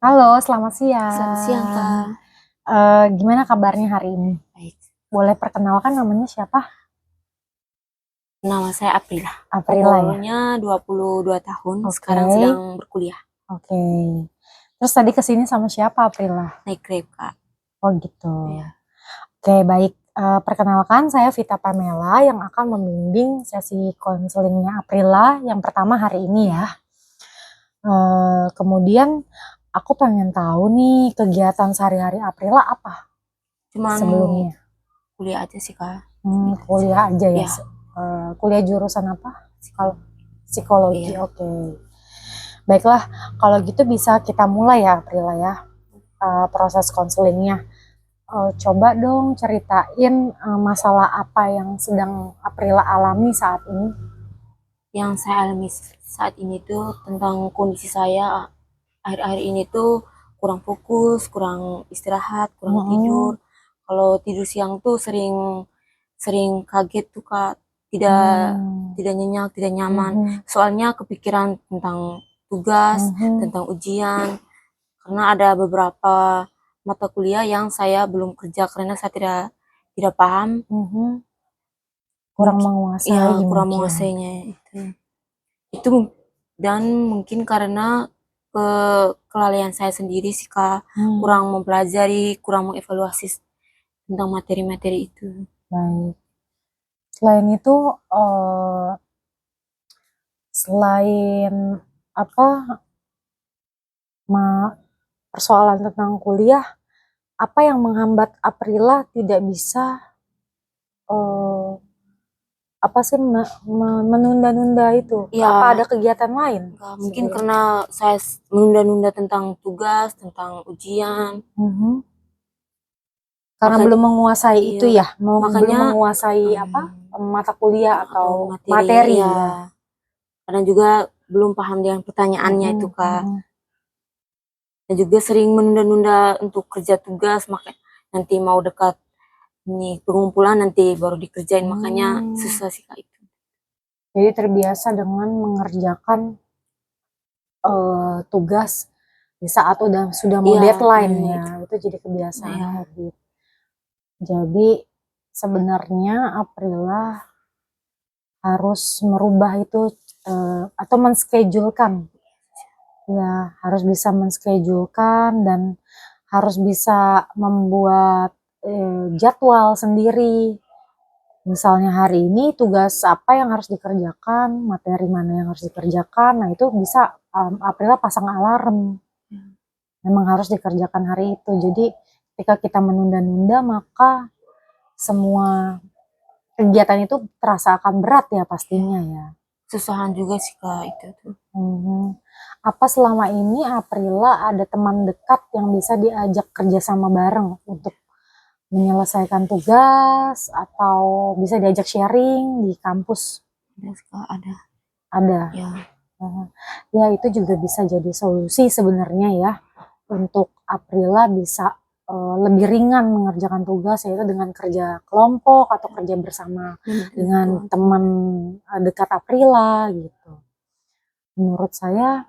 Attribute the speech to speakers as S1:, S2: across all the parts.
S1: Halo, selamat
S2: Selamat siang,
S1: siang.
S2: Kak.
S1: Gimana kabarnya hari ini?
S2: Baik.
S1: Boleh perkenalkan namanya siapa?
S2: Nama saya Aprila.
S1: Aprila ya?
S2: Umurnya 22 tahun,
S1: Oke,
S2: sekarang sedang berkuliah.
S1: oke. Terus tadi kesini sama siapa Aprila?
S2: Naik Grab, Kak.
S1: Oh gitu.
S2: Iya.
S1: Oke, baik. Perkenalkan saya Vita Pamela yang akan membimbing sesi konselingnya Aprila yang pertama hari ini ya. Kemudian aku pengen tahu nih kegiatan sehari-hari Aprila apa
S2: Cuman
S1: sebelumnya?
S2: kuliah aja sih, Kak.
S1: Kuliah aja ya.
S2: Iya.
S1: Kuliah jurusan apa? Kalau psikologi,
S2: Iya.
S1: oke. Baiklah, kalau gitu bisa kita mulai ya, Aprila ya. Proses konselingnya. Coba dong ceritain masalah apa yang sedang Aprila alami saat ini.
S2: Yang saya alami saat ini tuh tentang kondisi saya akhir-akhir ini tuh kurang fokus, kurang istirahat, kurang tidur. Kalau tidur siang tuh sering sering kaget tuh, Kak. Tidak nyenyak, tidak nyaman. Soalnya kepikiran tentang tugas, tentang ujian. Karena ada beberapa mata kuliah yang saya belum kerja karena saya tidak paham.
S1: Kurang
S2: Mungkin ya
S1: menguasai
S2: kurang
S1: mungkin.
S2: menguasainya itu. Itu dan mungkin karena kelalaian saya sendiri sih, Kak. Kurang mempelajari, kurang mengevaluasi tentang materi-materi itu.
S1: Baik. Selain itu, selain apa persoalan tentang kuliah, apa yang menghambat Aprila tidak bisa apa sih menunda-nunda itu?
S2: Ya,
S1: Apa ada kegiatan lain?
S2: mungkin karena saya menunda-nunda tentang tugas, tentang ujian.
S1: Karena
S2: Maka,
S1: belum menguasai itu
S2: iya,
S1: ya, belum
S2: makanya
S1: menguasai apa mata kuliah atau
S2: materinya
S1: materi
S2: ya.
S1: ya.
S2: Karena juga belum paham dengan pertanyaannya itu, Kak. Dan juga sering menunda-nunda untuk kerja tugas, makanya nanti mau dekat ini pengumpulan nanti baru dikerjain, makanya susah sih, Kak, itu.
S1: Jadi terbiasa dengan mengerjakan tugas di saat sudah mau
S2: Iya,
S1: deadline ya, itu jadi kebiasaan
S2: iya.
S1: habit. Jadi sebenarnya Aprila harus merubah itu atau menschedule-kan. Ya, harus bisa menschedule-kan dan harus bisa membuat jadwal sendiri. Misalnya hari ini tugas apa yang harus dikerjakan, materi mana yang harus dikerjakan, nah itu bisa Aprila pasang alarm. Memang harus dikerjakan hari itu. Jadi ketika kita menunda-nunda maka semua kegiatan itu terasa akan berat ya pastinya ya.
S2: Susahan juga sih, Kak, itu tuh.
S1: Apa selama ini Aprila ada teman dekat yang bisa diajak kerjasama bareng untuk menyelesaikan tugas atau bisa diajak sharing di kampus?
S2: Ada.
S1: Ada.
S2: Ya.
S1: Ya itu juga bisa jadi solusi sebenarnya ya untuk Aprila bisa lebih ringan mengerjakan tugas yaitu dengan kerja kelompok atau kerja bersama dengan teman dekat Aprila gitu. Menurut saya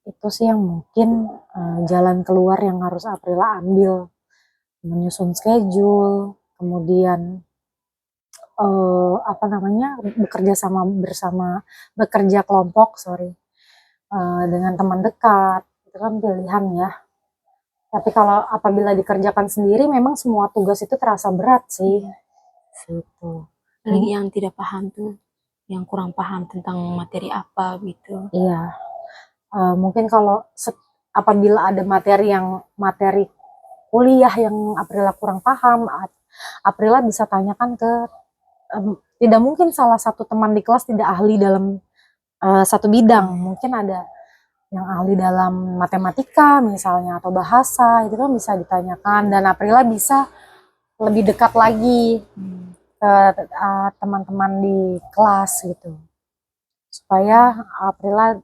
S1: itu sih yang mungkin jalan keluar yang harus Aprila ambil, menyusun schedule, kemudian bekerja kelompok dengan teman dekat, itu kan pilihan ya. Tapi kalau apabila dikerjakan sendiri memang semua tugas itu terasa berat sih. Gitu.
S2: Lagi yang tidak paham tuh, yang kurang paham tentang materi apa gitu.
S1: Iya. Mungkin kalau apabila ada materi kuliah yang Aprila kurang paham, Aprila bisa tanyakan ke tidak mungkin salah satu teman di kelas tidak ahli dalam satu bidang. Mungkin ada yang ahli dalam matematika misalnya atau bahasa, itu kan bisa ditanyakan dan Aprila bisa lebih dekat lagi ke teman-teman di kelas gitu. Supaya Aprila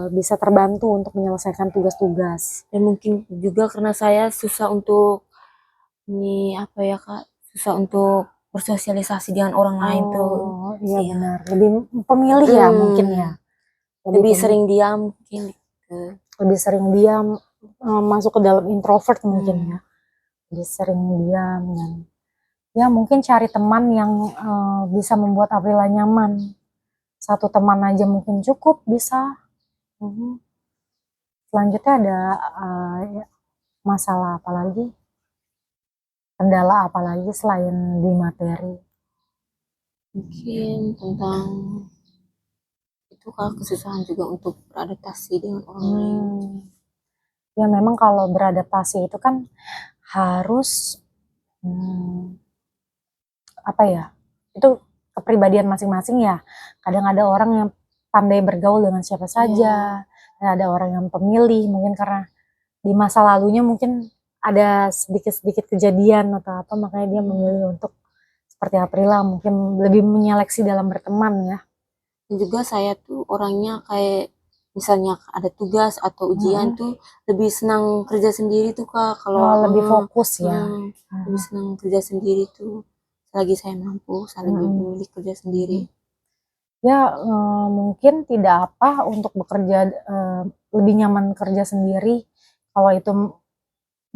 S1: bisa terbantu untuk menyelesaikan tugas-tugas.
S2: Dan mungkin juga karena saya susah untuk ini apa ya, Kak, susah untuk bersosialisasi dengan orang lain tuh.
S1: Oh iya benar, lebih pemilih ya mungkin ya.
S2: Lebih sering diam mungkin gitu.
S1: lebih sering diam, masuk ke dalam introvert mungkin ya, lebih sering diam, dan ya mungkin cari teman yang bisa membuat Aprila nyaman. Satu teman aja mungkin cukup, bisa. Selanjutnya ada ya, masalah apa lagi, kendala apa lagi selain di materi?
S2: Mungkin tentang itu Kak, kesusahan juga untuk beradaptasi dengan orang lain.
S1: Ya memang kalau beradaptasi itu kan harus apa ya, itu kepribadian masing-masing ya. Kadang ada orang yang pandai bergaul dengan siapa saja, dan ada orang yang pemilih, mungkin karena di masa lalunya mungkin ada sedikit-sedikit kejadian atau apa, makanya dia memilih untuk seperti Aprila, mungkin lebih menyeleksi dalam berteman ya.
S2: Dan juga saya tuh orangnya kayak misalnya ada tugas atau ujian tuh lebih senang kerja sendiri tuh Kak, kalau
S1: lebih fokus ya.
S2: lebih senang kerja sendiri tuh. Selagi saya mampu, saya lebih memilih kerja sendiri.
S1: Ya mungkin tidak apa untuk bekerja, lebih nyaman kerja sendiri kalau itu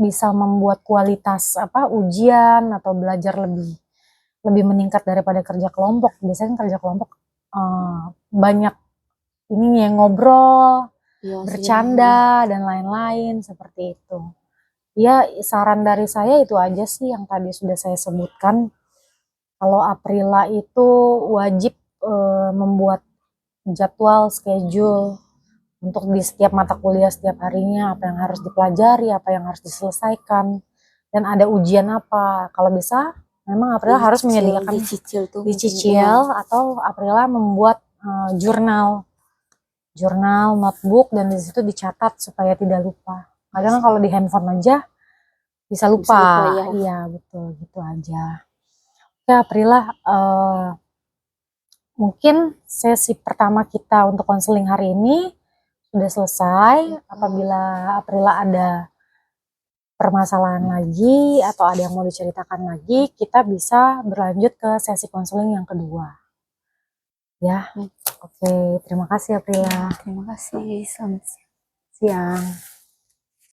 S1: bisa membuat kualitas ujian atau belajar lebih meningkat daripada kerja kelompok. Biasanya kerja kelompok banyak ininya, ngobrol, bercanda dan lain-lain seperti itu. Ya saran dari saya itu aja sih yang tadi sudah saya sebutkan. Kalau Aprila itu wajib membuat jadwal, schedule untuk di setiap mata kuliah setiap harinya, apa yang harus dipelajari, apa yang harus diselesaikan, dan ada ujian apa. Kalau bisa memang Aprila harus menyediakan dicicil, atau Aprila membuat jurnal, notebook, dan di situ dicatat supaya tidak lupa. Kadang kalau di handphone aja bisa lupa. Iya betul, gitu aja. Oke Aprila, mungkin sesi pertama kita untuk konseling hari ini sudah selesai. Apabila Aprila ada permasalahan lagi atau ada yang mau diceritakan lagi, kita bisa berlanjut ke sesi konseling yang kedua. Ya, oke. Terima kasih Aprila.
S2: Terima kasih. Selamat
S1: siang.